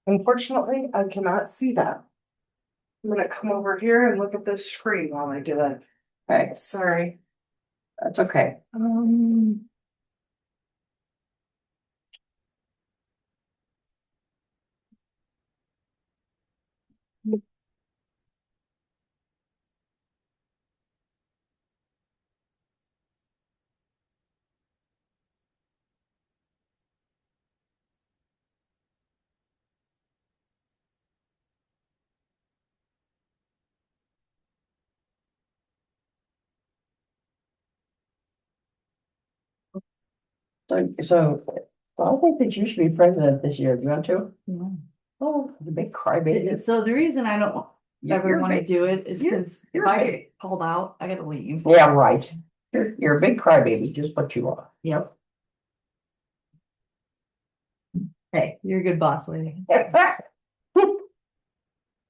Unfortunately, I cannot see that. I'm gonna come over here and look at this screen while I do it. Okay, Sorry. that's okay. So I think that you should be president this year. Do you want to? No. Oh, the big crybaby. So the reason I don't ever You're want to big. do it is because if you're I big. get called out, I gotta leave. Yeah, right. You're a big crybaby, just what you are. Yep. Hey, you're a good boss lady.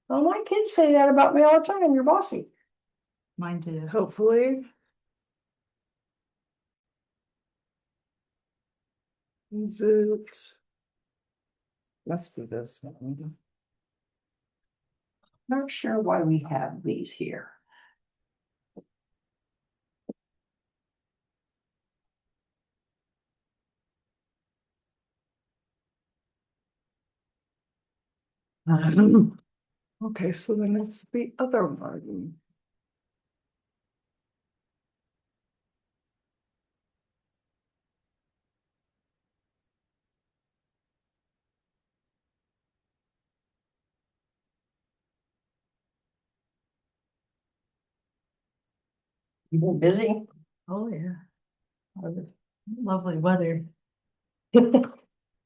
Well, my kids say that about me all the time. You're bossy. Mine too. Hopefully. Is it? Must be this one. Not sure why we have these here. Okay, so then it's the other one. You been busy? Oh, yeah. Lovely weather.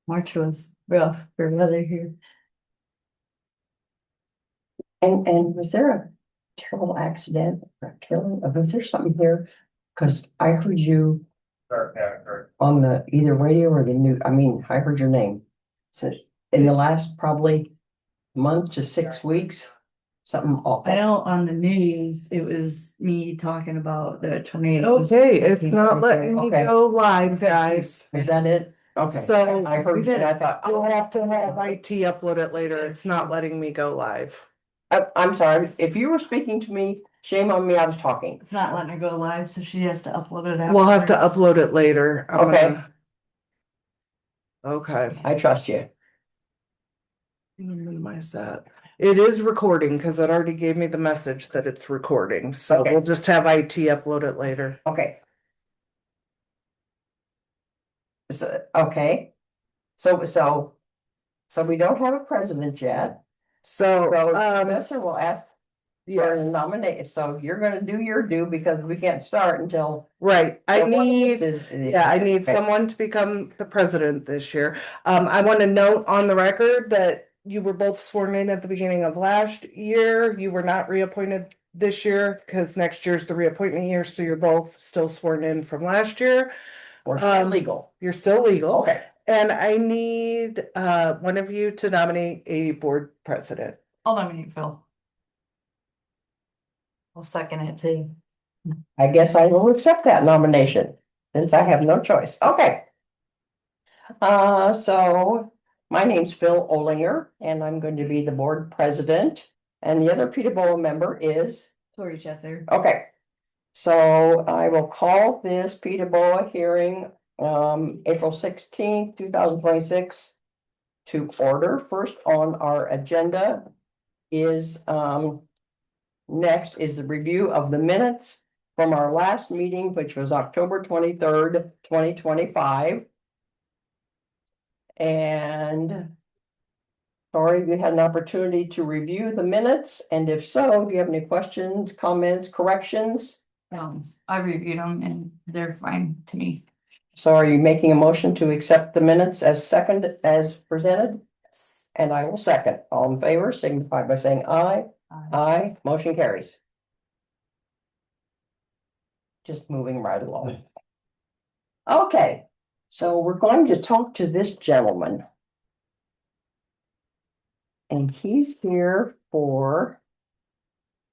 March was rough for weather here. And was there a terrible accident or killing? Was there something here? Because I heard you on the either radio or the news. I mean, I heard your name. So in the last probably month to 6 weeks, something awful. I know on the news, it was me talking about the tornado. Okay, it's not letting me Okay. go live, guys. Is that it? Okay. So I heard it. I thought, I'll have to have IT upload it later. It's not letting me go live. I'm sorry. If you were speaking to me, shame on me. I was talking. It's not letting her go live, so she has to upload it. We'll have to afterwards. upload it later. Okay. Okay. I trust you. Minimize that. It is recording because it already gave me the message that it's recording. So Okay. we'll just have IT upload it later. Okay. So, okay. So we don't have a president yet. So, So successor will ask for a yes, nominate. So you're gonna do your due because we can't start until. right. I one of us need, is- yeah, I need Okay. someone to become the president this year. I want to note on the record that you were both sworn in at the beginning of last year. You were not reappointed this year because next year's the reappointment year, so you're both still sworn in from last year. We're still legal. You're still legal. Okay. And I need one of you to nominate a board president. I'll nominate Phil. I'll second it too. I guess I will accept that nomination since I have no choice. Okay. So my name's Phil Olinger and I'm going to be the board president. And the other PTABOA member is, Tori Chesser. okay. So I will call this PTABOA hearing, April 16th, 2026 to order. First on our agenda is, next is the review of the minutes from our last meeting, which was October 23rd, 2025. And sorry, you had an opportunity to review the minutes, and if so, do you have any questions, comments, corrections? I reviewed them and they're fine to me. So are you making a motion to accept the minutes as presented? And I will second. All in favor, signify by saying aye. Aye, motion carries. Just moving right along. Okay, so we're going to talk to this gentleman. And he's here for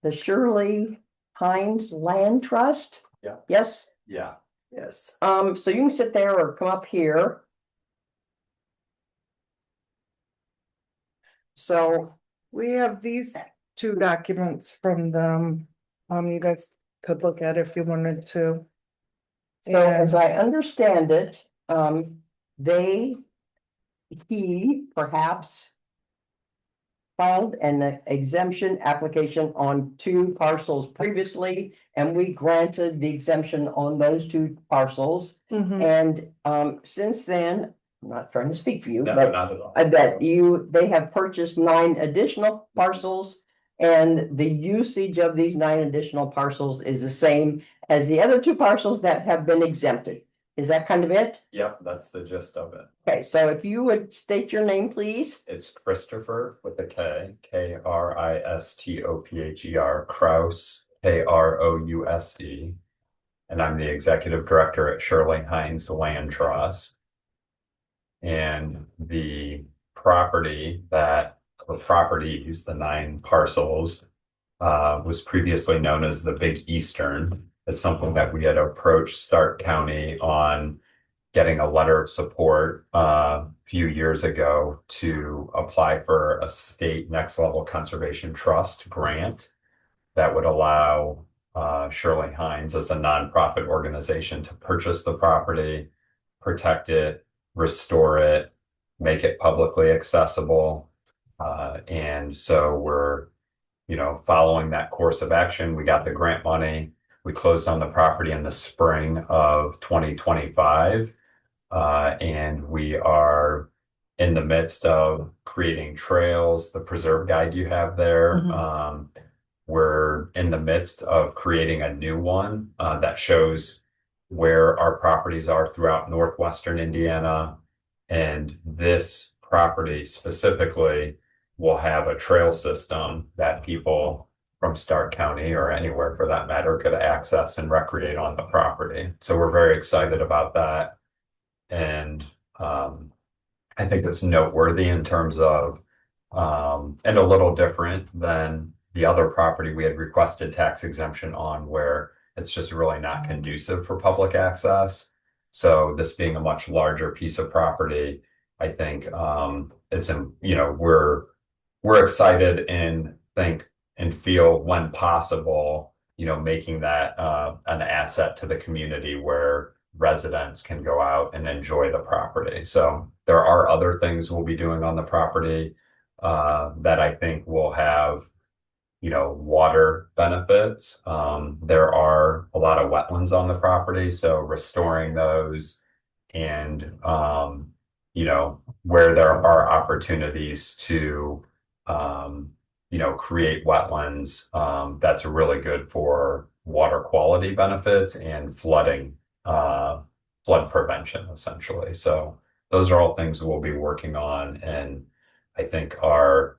the Shirley Hines Land Trust. Yeah. Yes, Yeah, Yes. so you can sit there or come up here. So, We have these two documents from them. You guys could look at if you wanted to. so as And- I understand it, he perhaps filed an exemption application on 2 parcels previously, and we granted the exemption on those 2 parcels. Mhm. And since then, I'm not trying to speak for you, No, but not at all. I bet they have purchased 9 additional parcels. And the usage of these 9 additional parcels is the same as the other 2 parcels that have been exempted. Is that kind of it? Yep, that's the gist of it. Okay, so if you would state your name, please. It's Christopher with a K, Kristopher, Kraus, Krouse. And I'm the executive director at Shirley Hines Land Trust. And the properties, the 9 parcels, was previously known as the Big Eastern. It's something that we had approached Stark County on getting a letter of support a few years ago to apply for a state next level conservation trust grant that would allow Shirley Hines as a nonprofit organization to purchase the property, protect it, restore it, make it publicly accessible. And so we're, following that course of action. We got the grant money. We closed on the property in the spring of 2025. And we are in the midst of creating trails, the preserve guide you have there. Mhm. We're in the midst of creating a new one that shows where our properties are throughout northwestern Indiana. And this property specifically will have a trail system that people from Stark County or anywhere for that matter could access and recreate on the property. So we're very excited about that. And I think it's noteworthy in terms of and a little different than the other property we had requested tax exemption on, where it's just really not conducive for public access. So this being a much larger piece of property, I think it's we're excited and think and feel when possible, making that an asset to the community where residents can go out and enjoy the property. So there are other things we'll be doing on the property that I think will have, water benefits. There are a lot of wetlands on the property, so restoring those and, where there are opportunities to, create wetlands, that's really good for water quality benefits and flooding, flood prevention, essentially. So those are all things we'll be working on, and I think are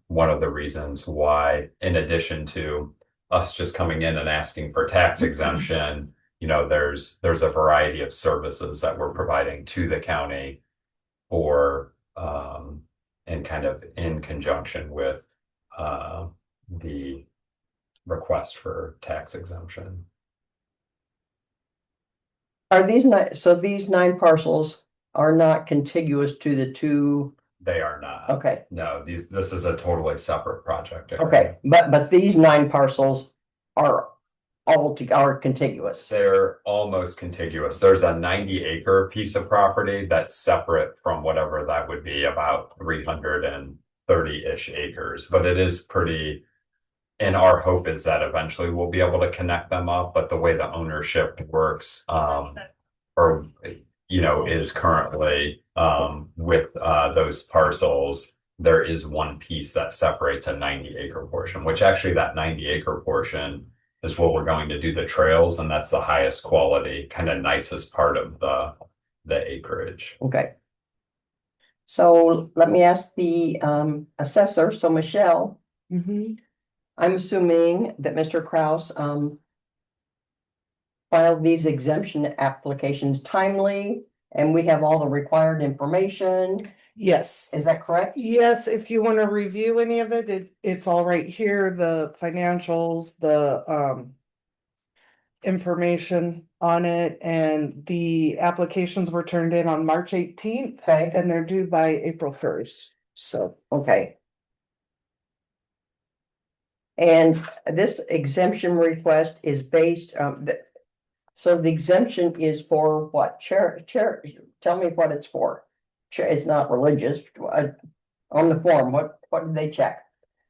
one of the reasons why, in addition to us just coming in and asking for tax exemption, there's a variety of services that we're providing to the county for and kind of in conjunction with the request for tax exemption. Are these 9, so these 9 parcels are not contiguous to the 2? They are not. Okay, No, this is a totally separate project area. okay, but these 9 parcels are are contiguous. They're almost contiguous. There's a 90-acre piece of property that's separate from whatever that would be, about 330-ish acres, but it is pretty, and our hope is that eventually we'll be able to connect them up, but the way the ownership works, or, is currently, with, those parcels, there is one piece that separates a 90-acre portion, which actually that 90-acre portion is what we're going to do the trails, and that's the highest quality, kind of nicest part of the acreage. Okay. So let me ask the assessor, so Michelle, Mhm. I'm assuming that Mr. Kraus filed these exemption applications timely, and we have all the required information. Yes. Is that correct? Yes, if you want to review any of it, it's all right here, the financials, the information on it, and the applications were turned in on March 18th, Okay, and they're due by April 1st. So, okay. And this exemption request is based, so the exemption is for what? Tell me what it's for. It's not religious, on the form, what did they check?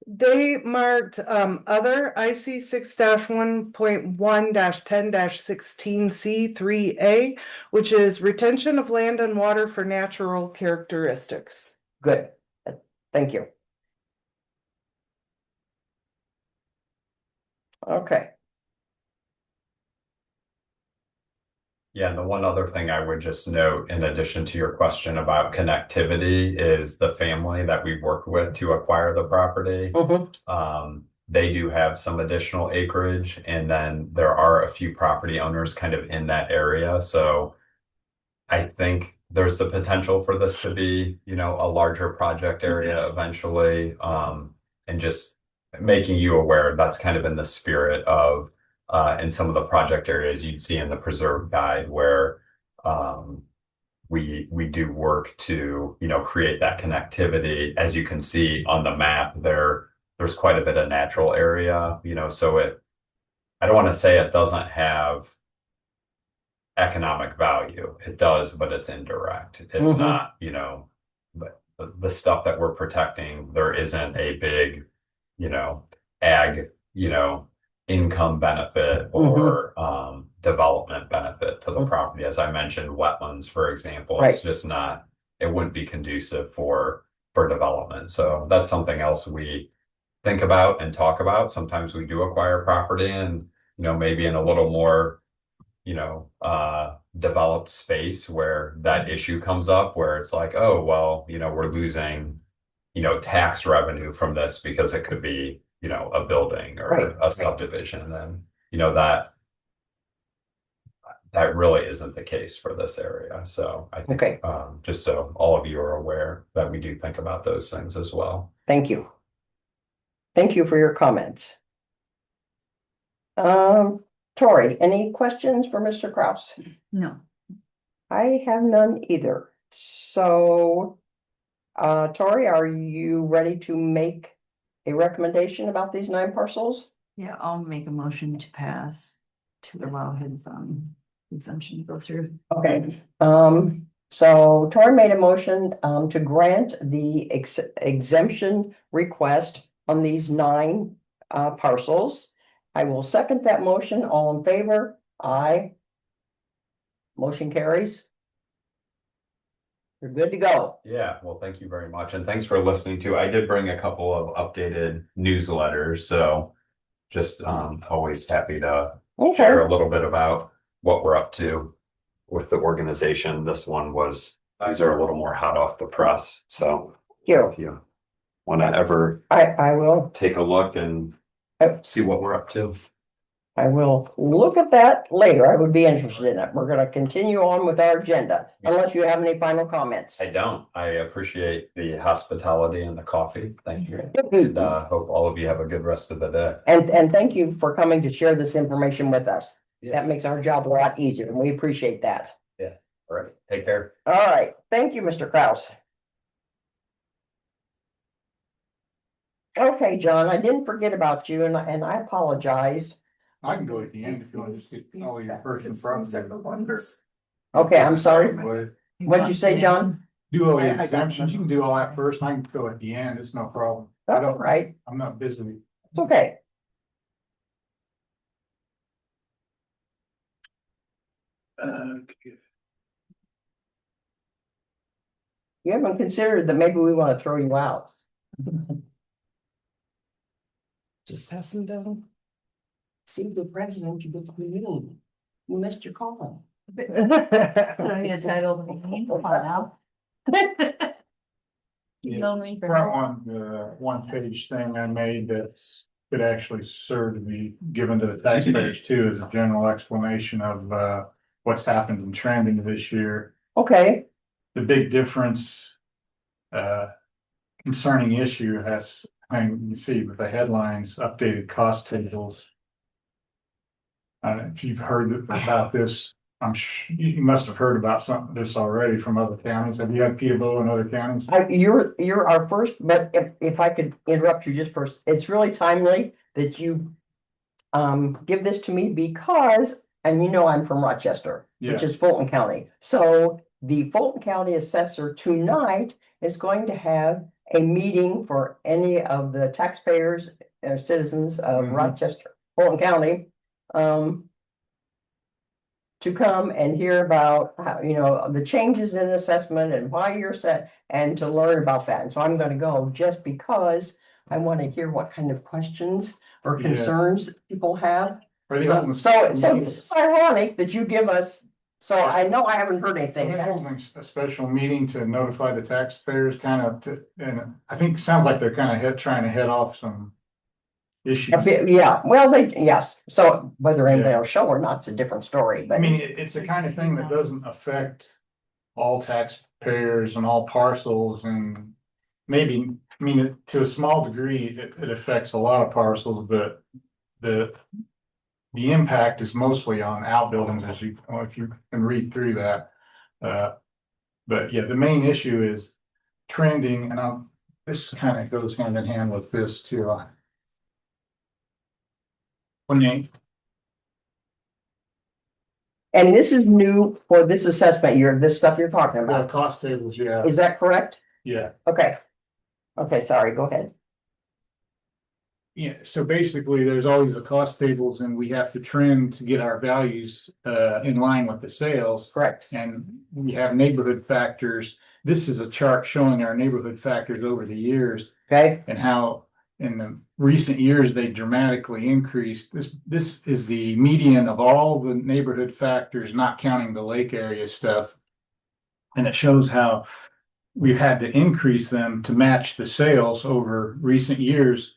They marked other IC 6-1.1-10-16C3A, which is retention of land and water for natural characteristics. Good, thank you. Okay, Yeah, and the one other thing I would just note, in addition to your question about connectivity, is the family that we worked with to acquire the property. They do have some additional acreage, and then there are a few property owners kind of in that area. So I think there's the potential for this to be, you know, a larger project area eventually. And just making you aware that's kind of in the spirit of in some of the project areas you'd see in the preserve guide where we do work to, you know, create that connectivity. As you can see on the map there's quite a bit of natural area, you know, so I don't want to say it doesn't have economic value. It does, but it's indirect. It's not, you know, but the stuff that we're protecting, there isn't a big, you know, ag, you know, income benefit or development benefit to the property. As I mentioned, wetlands, for example, it's just not, it wouldn't be conducive for development. So that's something else we think about and talk about. Sometimes we do acquire property and, you know, maybe in a little more, you know, developed space where that issue comes up where it's like, oh, well, you know, we're losing, you know, tax revenue from this because it could be, you know, a building or a subdivision. And, you know, that really isn't the case for this area. So I think just so all of you are aware that we do think about those things as well. Thank you. Thank you for your comments. Tori, any questions for Mr. Kraus? No. I have none either. So, Tori, are you ready to make a recommendation about these 9 parcels? Yeah, I'll make a motion to pass to allow his exemption to go through. Okay, so Tori made a motion to grant the exemption request on these 9 parcels. I will second that motion. All in favor? Aye. Motion carries. You're good to go. Yeah, well, thank you very much. And thanks for listening to. I did bring a couple of updated newsletters. So just always happy to share a little bit about what we're up to with the organization. This one was, these are a little more hot off the press. So if you want to ever I will take a look and see what we're up to. I will look at that later. I would be interested in it. We're going to continue on with our agenda, unless you have any final comments. I don't. I appreciate the hospitality and the coffee. Thank you. And hope all of you have a good rest of the day. And thank you for coming to share this information with us. That makes our job a lot easier, and we appreciate that. Yeah. All right. Take care. All right. Thank you, Mr. Kraus. Okay, John, I didn't forget about you, and I apologize. I can go at the end if you want to get all your first impressions. Okay, I'm sorry. What'd you say, John? Do all your exemptions. You can do all that first. I can go at the end. It's no problem. That's all right. I'm not busy. It's okay. You haven't considered that maybe we want to throw you out. Just passing down. See the president, you get to be mean. You missed your call. I don't need a title. Come on now. Yeah. Front one, one page thing I made that's could actually serve to be given to the taxpayers too, as a general explanation of what's happened in trending this year. Okay, The big difference concerning issue has, I mean, you see with the headlines, updated cost tables. If you've heard about this you must have heard about this already from other counties. Have you had PTABOA in other counties? You're our first, but if I could interrupt you just first, it's really timely that you give this to me because, and you know, I'm from Rochester, which Yeah. is Fulton County. So the Fulton County assessor tonight is going to have a meeting for any of the taxpayers or citizens of Mhm. Rochester, Fulton County. To come and hear about how, you know, the changes in assessment and why you're set and to learn about that. And so I'm gonna go just because I want to hear what kind of questions or Yeah. concerns people have. Are they So, holding? so this is ironic that you give us, so I know I haven't heard Are anything they yet. holding a special meeting to notify the taxpayers and I think it sounds like they're kind of trying to head off some issues. A bit, yeah, well, yes, so whether anybody Yeah. will show or not, it's a different story, I but. mean, it's the kind of thing that doesn't affect all taxpayers and all parcels and maybe, I mean, to a small degree, it affects a lot of parcels, but the impact is mostly on outbuildings as if you can read through that. But yeah, the main issue is trending and this kind of goes hand in hand with this too. When they, And this is new for this assessment year, this stuff you're talking the about, cost tables, yeah, is that correct? yeah. Okay. Okay, sorry, go ahead. Yeah, so basically, there's always the cost tables and we have to trend to get our values in line with the sales. Correct. And we have neighborhood factors. This is a chart showing our neighborhood factors over the years Okay, and how in the recent years they dramatically increased. This is the median of all the neighborhood factors, not counting the lake area stuff. And it shows how we've had to increase them to match the sales over recent years.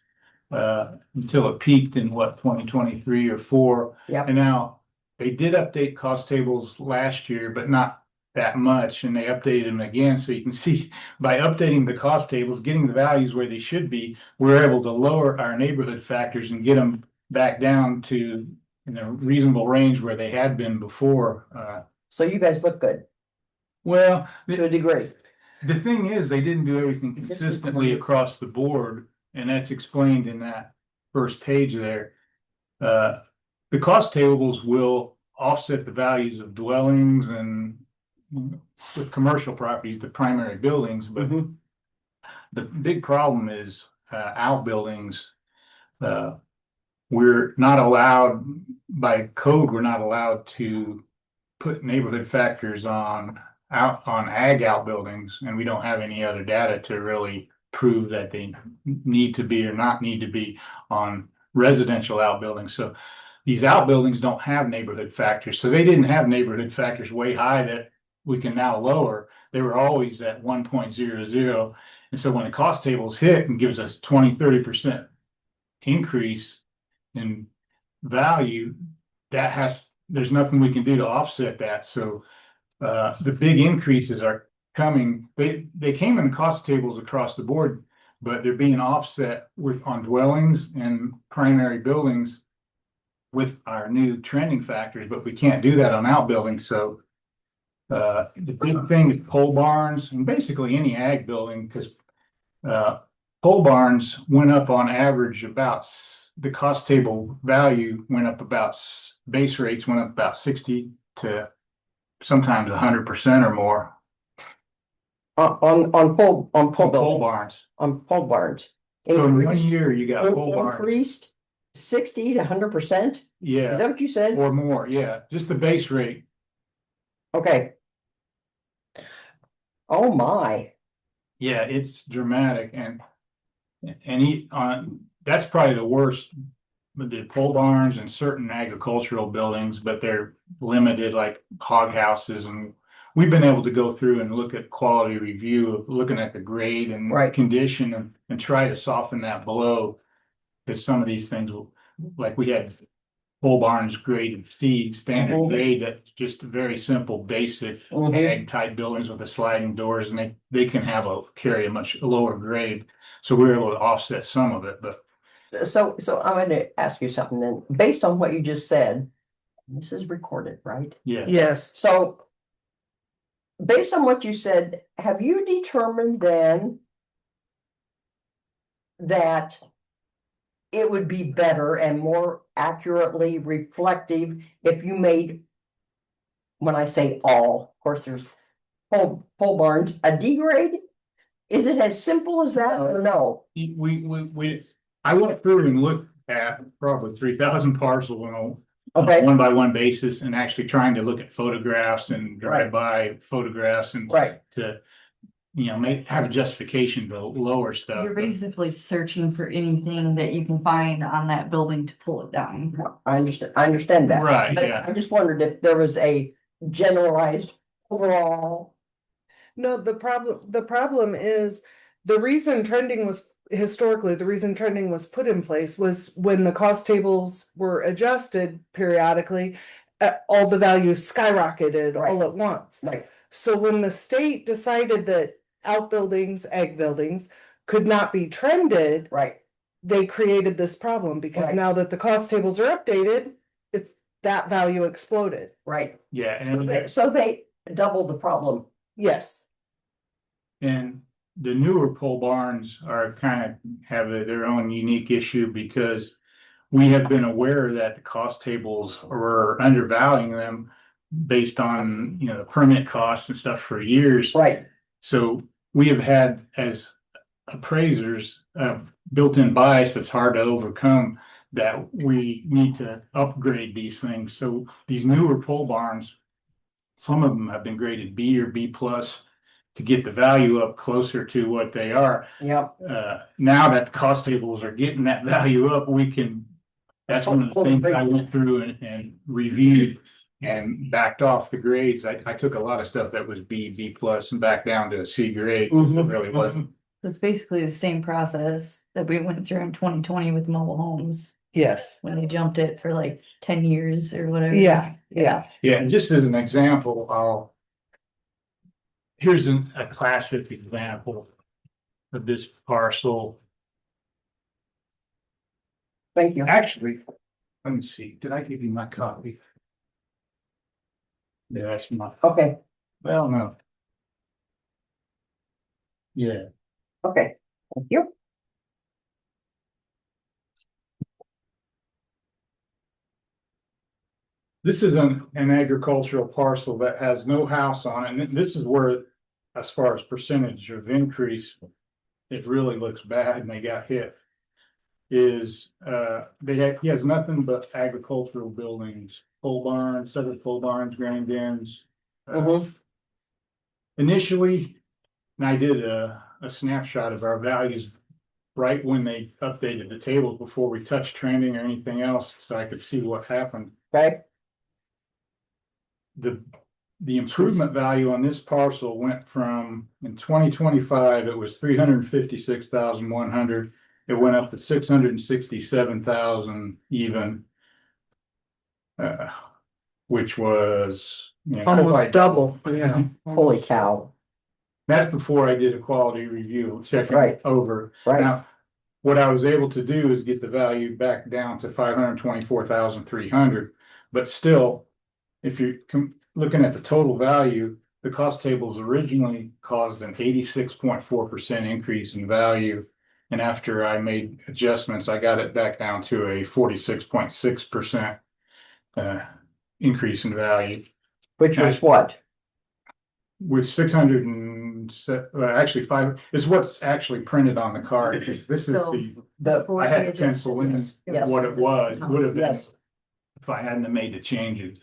Until it peaked in what, 2023 or 4. Yep. And now they did update cost tables last year, but not that much. And they updated them again. So you can see by updating the cost tables, getting the values where they should be, we're able to lower our neighborhood factors and get them back down to reasonable range where they had been before. so you guys look good Well, to a degree. the thing is, they didn't do everything It's just- consistently across the board, and that's explained in that first page there. The cost tables will offset the values of dwellings and with commercial properties, the primary buildings, but Mhm. the big problem is outbuildings. We're not allowed, by code, we're not allowed to put neighborhood factors on ag outbuildings, and we don't have any other data to really prove that they need to be or not need to be on residential outbuildings. So these outbuildings don't have neighborhood factors. So they didn't have neighborhood factors way high that we can now lower. They were always at 1.00. And so when the cost tables hit and gives us 20-30% increase in value, there's nothing we can do to offset that. So the big increases are coming. They came in cost tables across the board, but they're being offset on dwellings and primary buildings with our new trending factors, but we can't do that on outbuildings. So the big thing is pole barns and basically any ag building, because pole barns went up on average about the cost table value went up about base rates went up about 60 to sometimes 100% or more On pole pole barns. on pole barns. So in 1 Increased- year you got pole barns, Increased 60 to 100%? Is yeah, that what you said? or more, yeah, just the base rate. Okay. Oh, my. Yeah, it's dramatic and that's probably the worst. With the pole barns and certain agricultural buildings, but they're limited like hog houses, and we've been able to go through and look at quality review, looking at the grade and Right. condition and try to soften that blow. Because some of these things like we had pole barns graded C standard Mhm. grade, that's just very simple, basic Mhm. ag type buildings with the sliding doors, and they can carry a much lower grade. So we're able to offset some of it, but So I'm going to ask you something then, based on what you just said, This is recorded, right? Yeah. Yes. So. Based on what you said, have you determined then? That. It would be better and more accurately reflective if you made. When I say all, of course, there's pole barns, a D grade? Is it as simple as that or no? I went through and looked at probably 3,000 parcels on a Okay, one by one basis and actually trying to look at photographs and drive by photographs and right, to, have a justification to lower stuff. You're basically searching for anything that you can find on that building to pull it down. I understand that. Right, But yeah. I just wondered if there was a generalized overall. No, the problem is the reason trending was historically, the reason trending was put in place was when the cost tables were adjusted periodically, all the values skyrocketed all at once. Like, So when the state decided that outbuildings, ag buildings could not be trended, right, they created this problem because Right. now that the cost tables are updated, it's that value exploded. right. Yeah, and So they doubled the problem. Yes. And the newer pole barns are kind of have their own unique issue because we have been aware that the cost tables were undervaluing them based on, the permit costs and stuff for years. Right, So we have had as appraisers, built-in bias that's hard to overcome, that we need to upgrade these things. So these newer pole barns, some of them have been graded B or B plus to get the value up closer to what they are. yep. Now that the cost tables are getting that value up, that's one of the things I went through and reviewed and backed off the grades. I took a lot of stuff that was B plus and back down to a C grade. It really wasn't. It's basically the same process that we went through in 2020 with mobile homes, Yes. when they jumped it for like 10 years or whatever. Yeah. Yeah, Yeah, and just as an example, here's a classic example of this parcel. thank you. Actually, let me see, did I give you my copy? Yeah, that's my, Okay, well, no. Yeah, okay, thank you. this is an agricultural parcel that has no house on it, and this is where, as far as percentage of increase, it really looks bad and they got hit. He has nothing but agricultural buildings, pole barns, several pole barns, grain bins. Initially, and I did a snapshot of our values right when they updated the tables before we touched trending or anything else, so I could see what happened. Okay, The improvement value on this parcel went from, in 2025, it was 356,100. It went up to 667,000 even. Which was, Almost double. Yeah. holy cow, That's before I did a quality review, checking Right. over. right, Now, what I was able to do is get the value back down to 524,300, but still, if you're looking at the total value, the cost tables originally caused an 86.4% increase in value. And after I made adjustments, I got it back down to a 46.6% increase in value. which was what? With 600 and actually five is what's actually printed on the card. This is So- The, I had to pencil in Yes. what it would have been yes, if I hadn't have made the changes.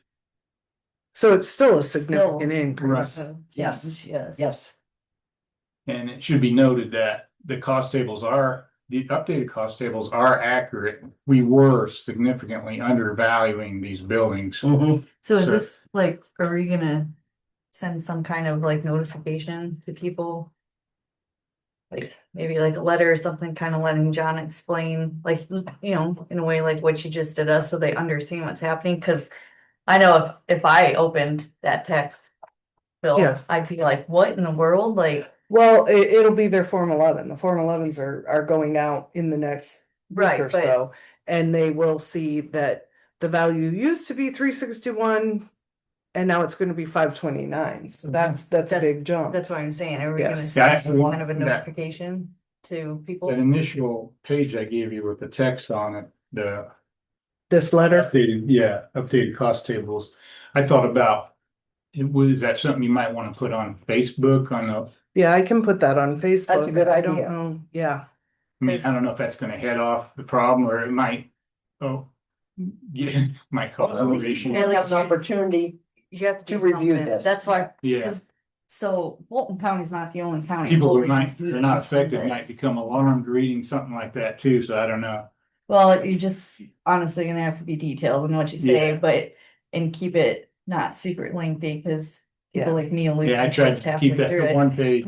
So it's still a significant increase. Right. Yes. Yes. yes, And it should be noted that the updated cost tables are accurate. We were significantly undervaluing these buildings. mhm. So is So- this like, are we gonna send some kind of like notification to people? Like maybe like a letter or something, kind of letting John explain, like, in a way like what you just did us, so they understand what's happening, cause I know if I opened that tax bill, Yes. I'd be like, what in the world, like. Well, it'll be their Form 11. The Form 11s are going out in the next week Right, or but- so. And they will see that the value used to be 361. And now it's gonna be 529, so that's a That's- big jump. That's what I'm saying. Are we gonna Yes. Yeah, I send some want kind of a that- notification to people? That initial page I gave you with the text on it, the This letter, updated cost tables. I thought about, is that something you might want to put on Facebook on the, yeah, I can put that on Facebook. That's a good I don't idea. know, yeah. I mean, I don't know if that's gonna head off the problem or it might, might cause elevation. We'll have an opportunity. You have to To do review something. this. That's why, Yeah, so Bolton County's not the only county. people who holding might, meetings are not on affected this. might become alarmed reading something like that too, so I don't know. Well, you just honestly gonna have to be detailed in what you say, Yeah. but, and keep it not super lengthy, cause Yeah. people like me will. Yeah, I lose tried interest to halfway keep that through to it. one page.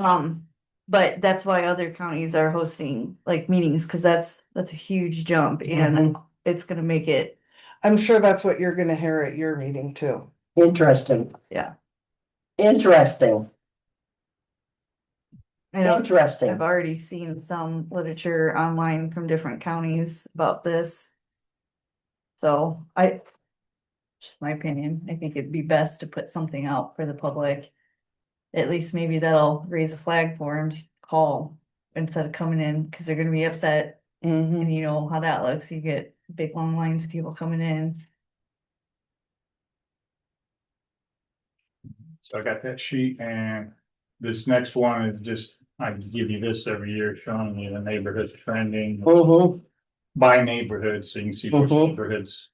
But that's why other counties are hosting like meetings, cause that's a huge jump and Mhm. it's gonna make it, I'm sure that's what you're gonna hear at your meeting too. Interesting. Yeah. Interesting, I know. interesting. I've already seen some literature online from different counties about this. So just my opinion, I think it'd be best to put something out for the public. At least maybe that'll raise a flag for them to call instead of coming in, cause they're gonna be upset. Mhm. And you know how that looks, you get big long lines of people coming in. So I got that sheet and this next one is just, I give you this every year showing you the neighborhood trending Mm-hmm. by neighborhood, so you can see which Mhm. neighborhoods.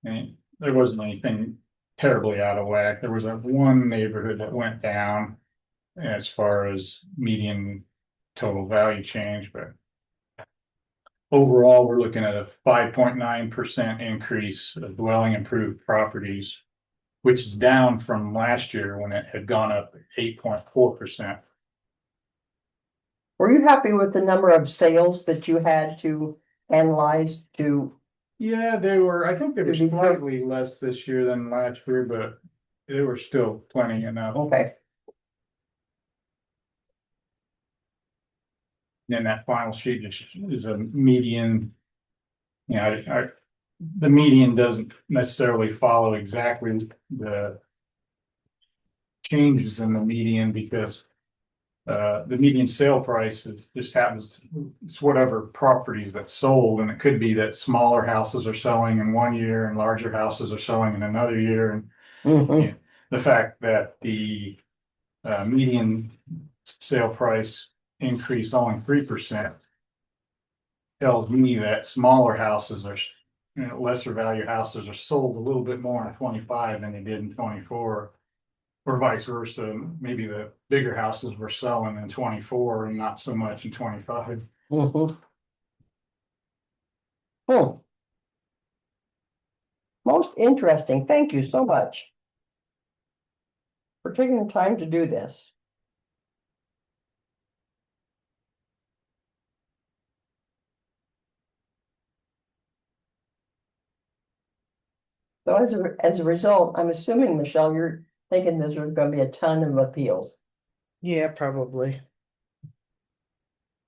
And there wasn't anything terribly out of whack. There was a one neighborhood that went down as far as median total value change, but overall, we're looking at a 5.9% increase of dwelling improved properties, which is down from last year when it had gone up 8.4%. Were you happy with the number of sales that you had to analyze to? Yeah, I think they were slightly less this year than last year, but they were still plenty enough. Okay, Then that final sheet is a median. You know, the median doesn't necessarily follow exactly the changes in the median because the median sale price just happens, it's whatever properties that sold, and it could be that smaller houses are selling in one year and larger houses are selling in another year. And mhm. the fact that the median sale price increased only 3% tells me that smaller houses are, lesser value houses are sold a little bit more in 25 than they did in 24. Or vice versa, maybe the bigger houses were selling in 24 and not so much in 25. Mm-hmm. Hmm. Most interesting. Thank you so much for taking the time to do this. So as a result, I'm assuming, Michelle, you're thinking there's gonna be a ton of appeals. Yeah, probably.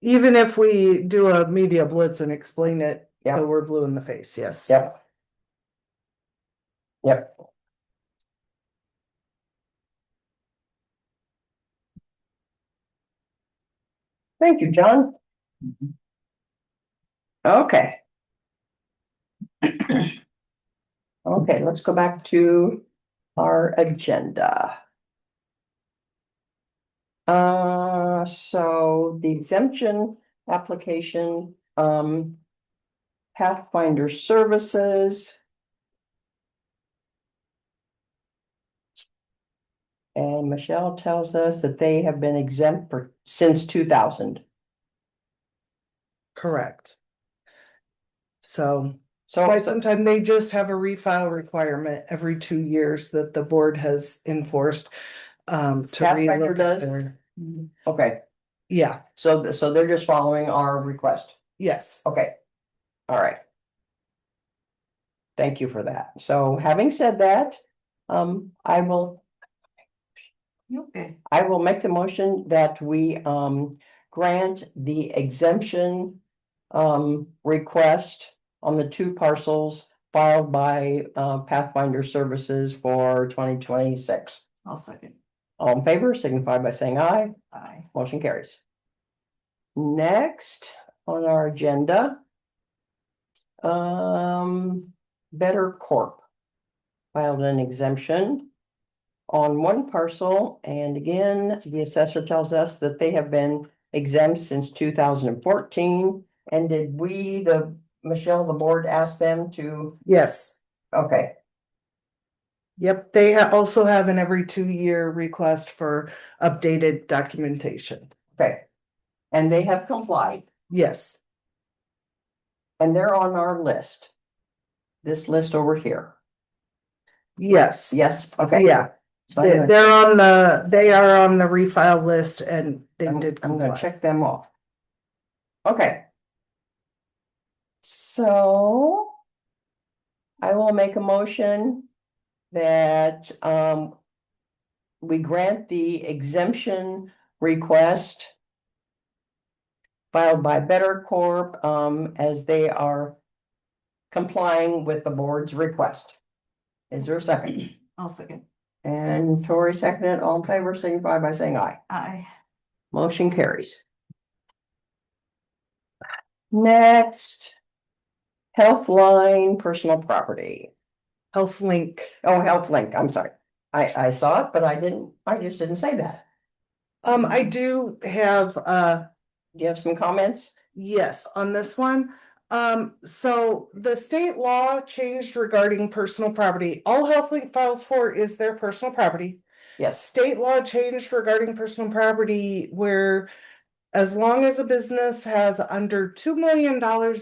Even if we do a media blitz and explain it, Yeah. till we're blue in the face, yes. Yep. Yep. Thank you, John. Okay. Okay, let's go back to our agenda. So the exemption application, Pathfinder Services. And Michelle tells us that they have been exempt since 2000. Correct. So So, quite some time, they just have a refile requirement every 2 years that the board has enforced. To Pathfinder relook does? at their, okay, yeah, so they're just following our request. yes. Okay, all right. Thank you for that. So having said that, I will Okay. make the motion that we grant the exemption request on the two parcels filed by Pathfinder Services for 2026. I'll second. All in favor, signify by saying aye. Aye. Motion carries. Next on our agenda. Better Corp. Filed an exemption on one parcel, and again, the assessor tells us that they have been exempt since 2014. And did we, Michelle, the board, ask them to, Yes. okay, Yep, they also have an every 2-year request for updated documentation. okay. And they have complied, Yes, and they're on our list. This list over here. yes. Yes, okay. Yeah, So I'm they are on the refile list and they did I'm gonna comply. check them off. Okay. So. I will make a motion that we grant the exemption request filed by Better Corp as they are complying with the board's request. Is there a second? I'll second. And Tori seconded. All in favor, signify by saying aye. Aye. Motion carries. Next. Healthline personal property. Health Link. Oh, Health Link, I'm sorry. I saw it, but I just didn't say that. I do have Do you have some comments? yes, on this one. So the state law changed regarding personal property. All HealthLink files for is their personal property. Yes, State law changed regarding personal property where as long as a business has under $2 million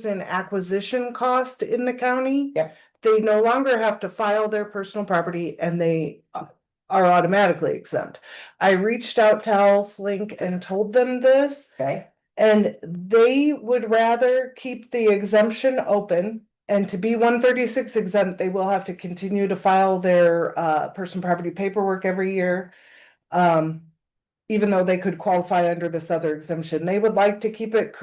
in acquisition cost in the county. Yep. They no longer have to file their personal property and they are automatically exempt. I reached out to HealthLink and told them this. okay, And they would rather keep the exemption open. And to be 136 exempt, they will have to continue to file their personal property paperwork every year. Even though they could qualify under this other exemption, they would like to keep it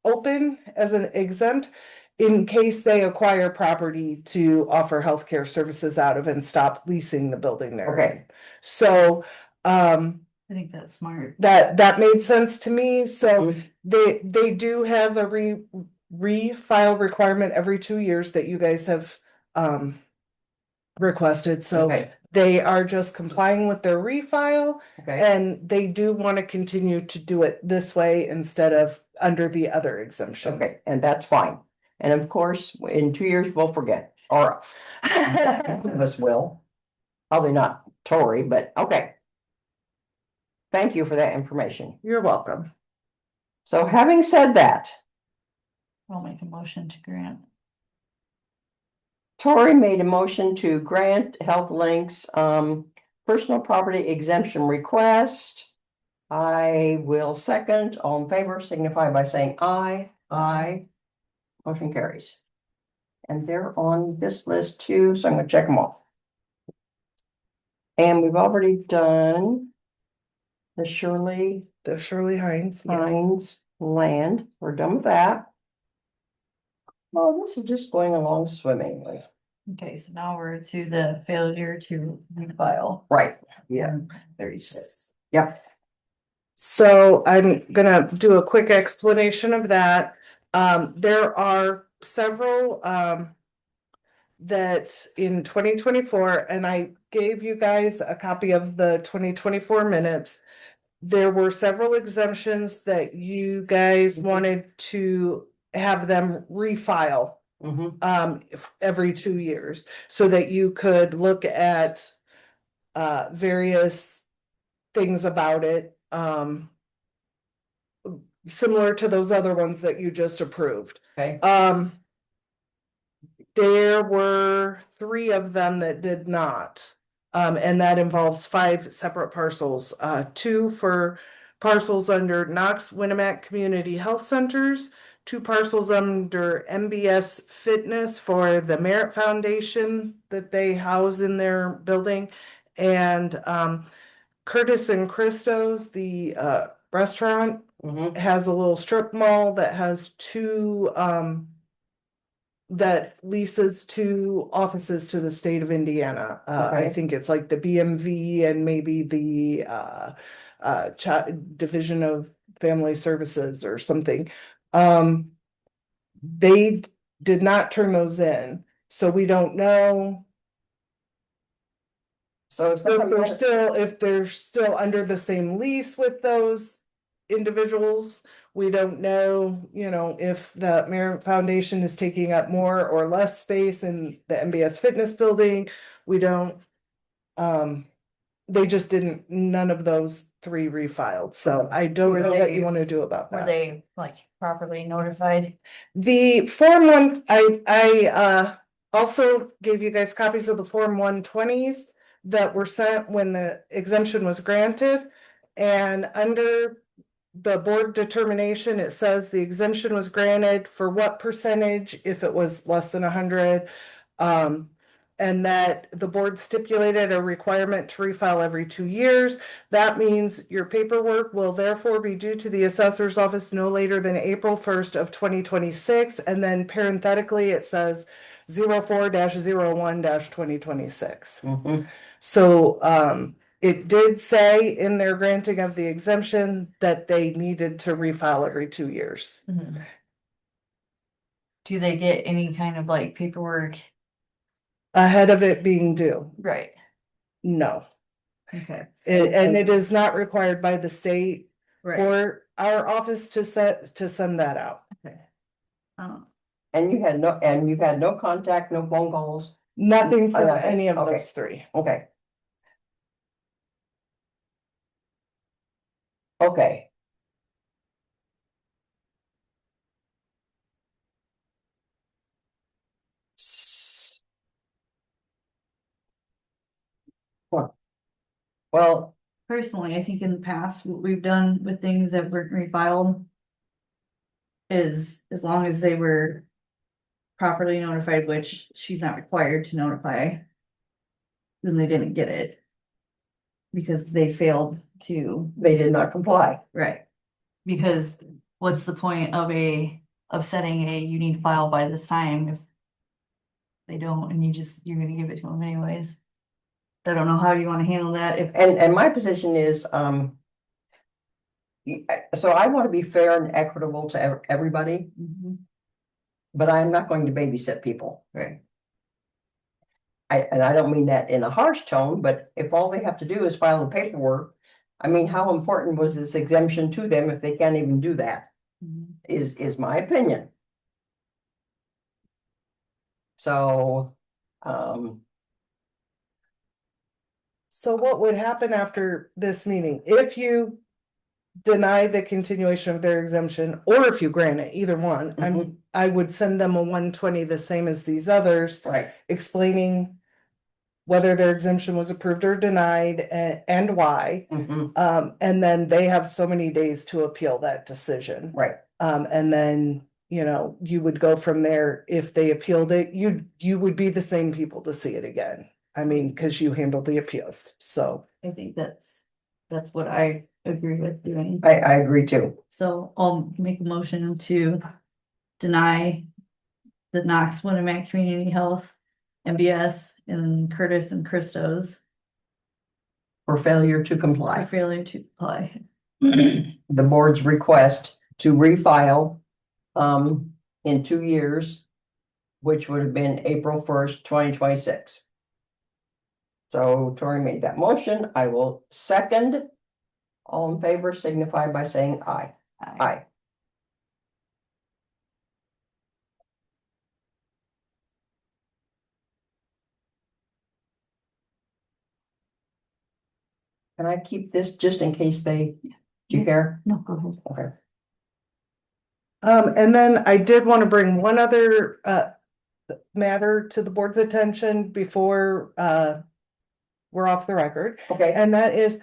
open as an exempt in case they acquire property to offer healthcare services out of and stop leasing the building there. okay, So, I think that's smart. that made sense to me. So Mhm. they do have a refile requirement every 2 years that you guys have requested. So okay, they are just complying with their refile okay, and they do want to continue to do it this way instead of under the other exemption. okay, and that's fine. And of course, in 2 years, we'll forget, or some of us will. Probably not Tori, but okay. Thank you for that information. You're welcome. So having said that, I'll make a motion to grant. Tori made a motion to grant HealthLink's personal property exemption request. I will second. All in favor, signify by saying aye. Aye. Motion carries. And they're on this list too, so I'm gonna check them off. And we've already done the Shirley The Shirley Hines. Yes. Hines land. We're done with that. Well, this is just going along swimmingly. Okay, so now we're to the failure to refile. Right, yeah, 36. yep, So I'm gonna do a quick explanation of that. There are several that in 2024, and I gave you guys a copy of the 2024 minutes. There were several exemptions that you guys wanted to have them refile every 2 years so that you could look at various things about it similar to those other ones that you just approved. okay, There were 3 of them that did not. And that involves 5 separate parcels, 2 for parcels under Knox Winnemac Community Health Centers, 2 parcels under MBS Fitness for the Merit Foundation that they house in their building, and Curtis and Christo's, the restaurant, has a little strip mall that has 2 that leases two offices to the state of Indiana. I Okay. think it's like the BMV and maybe the Division of Family Services or something. They did not turn those in, so we don't know So it's if they're still under the same lease with those individuals. We don't know, if the Merit Foundation is taking up more or less space in the MBS fitness building. We don't, they just didn't, none of those three refiled, so I don't Were know what they- you want to do about Were that. they like properly notified? The Form 1, I also gave you guys copies of the Form 120s that were sent when the exemption was granted. And under the board determination, it says the exemption was granted for what percentage if it was less than 100. And that the board stipulated a requirement to refile every 2 years. That means your paperwork will therefore be due to the assessor's office no later than April 1st of 2026. And then parenthetically, it says 04-01-2026. Mhm. So it did say in their granting of the exemption that they needed to refile every 2 years. Mhm. Do they get any kind of like paperwork? Ahead of it being due, Right, no. okay, And it is not required by the state right, for our office to send that out. okay. Um, And you've had no contact, no phone calls, Nothing from Nothing, any of okay. those three. okay. Okay. Well, Personally, I think in the past, what we've done with things that were refiled is as long as they were properly notified, which she's not required to notify, then they didn't get it. Because they failed to, they did not comply. right, because what's the point of setting you need to file by this time if they don't, and you're gonna give it to them anyways. I don't know how you wanna handle that if. And my position is, so I want to be fair and equitable to everybody, Mhm, but I'm not going to babysit people. right, And I don't mean that in a harsh tone, but if all they have to do is file the paperwork, I mean, how important was this exemption to them if they can't even do that? mhm. Is my opinion. So, So what would happen after this meeting? If you deny the continuation of their exemption, or if you grant it, either one, I would send them a 120, the same as these others, right, explaining whether their exemption was approved or denied and why. And then they have so many days to appeal that decision. right. And then, you would go from there. If they appealed it, you would be the same people to see it again. I mean, because you handled the appeals, so. I think that's what I agree with doing. I agree too. So I'll make a motion to deny the Knox Winnemac Community Health, MBS, and Curtis and Christos For failure to for comply. failure to apply. The board's request to refile in 2 years, which would have been April 1st, 2026. So Tori made that motion. I will second. All in favor signify by saying aye. Aye. Can I keep this just in case do you care? No, go ahead. Okay. And then I did want to bring one other matter to the board's attention before we're off the record. Okay, And that is,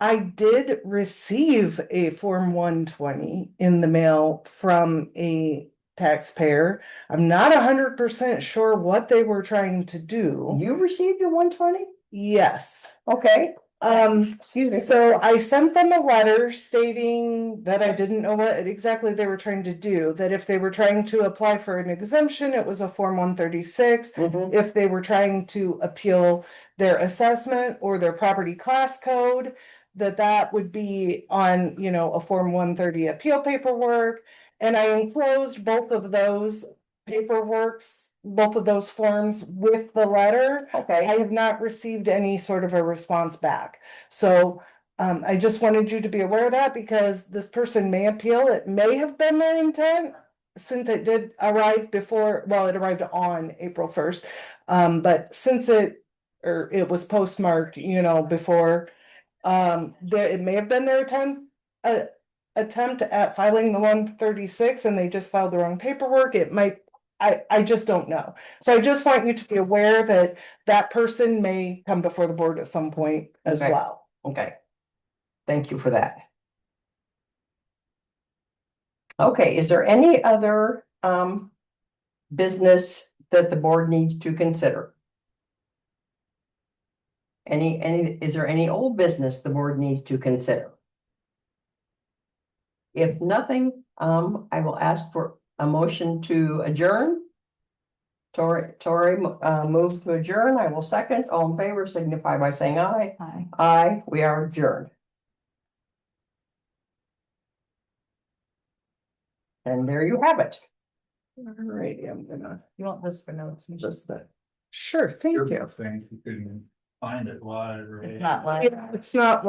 I did receive a Form 120 in the mail from a taxpayer. I'm not 100% sure what they were trying to do. you received your 120? Yes. Okay, Excuse me. So I sent them a letter stating that I didn't know what exactly they were trying to do, that if they were trying to apply for an exemption, it was a Form 136. Mhm. If they were trying to appeal their assessment or their property class code, that would be on, a Form 130 appeal paperwork. And I enclosed both of those both of those forms with the letter. I Okay, have not received any sort of a response back. So I just wanted you to be aware of that because this person may appeal. It may have been their intent since it did arrive before, well, it arrived on April 1st. But since it was postmarked, before, it may have been their attempt at filing the 136 and they just filed the wrong paperwork. It might, I just don't know. So I just want you to be aware that that person may come before the board at some point as Okay. well. okay. Thank you for that. Okay, is there any other business that the board needs to consider? Is there any old business the board needs to consider? If nothing, I will ask for a motion to adjourn. Tori moves to adjourn. I will second. All in favor signify by saying aye. Hi. Aye, we are adjourned. And there you have it. Alrighty, I'm gonna You want this for notes? just that. Sure, thank you. Thing, you couldn't find it live or. It's not live. Yeah, it's not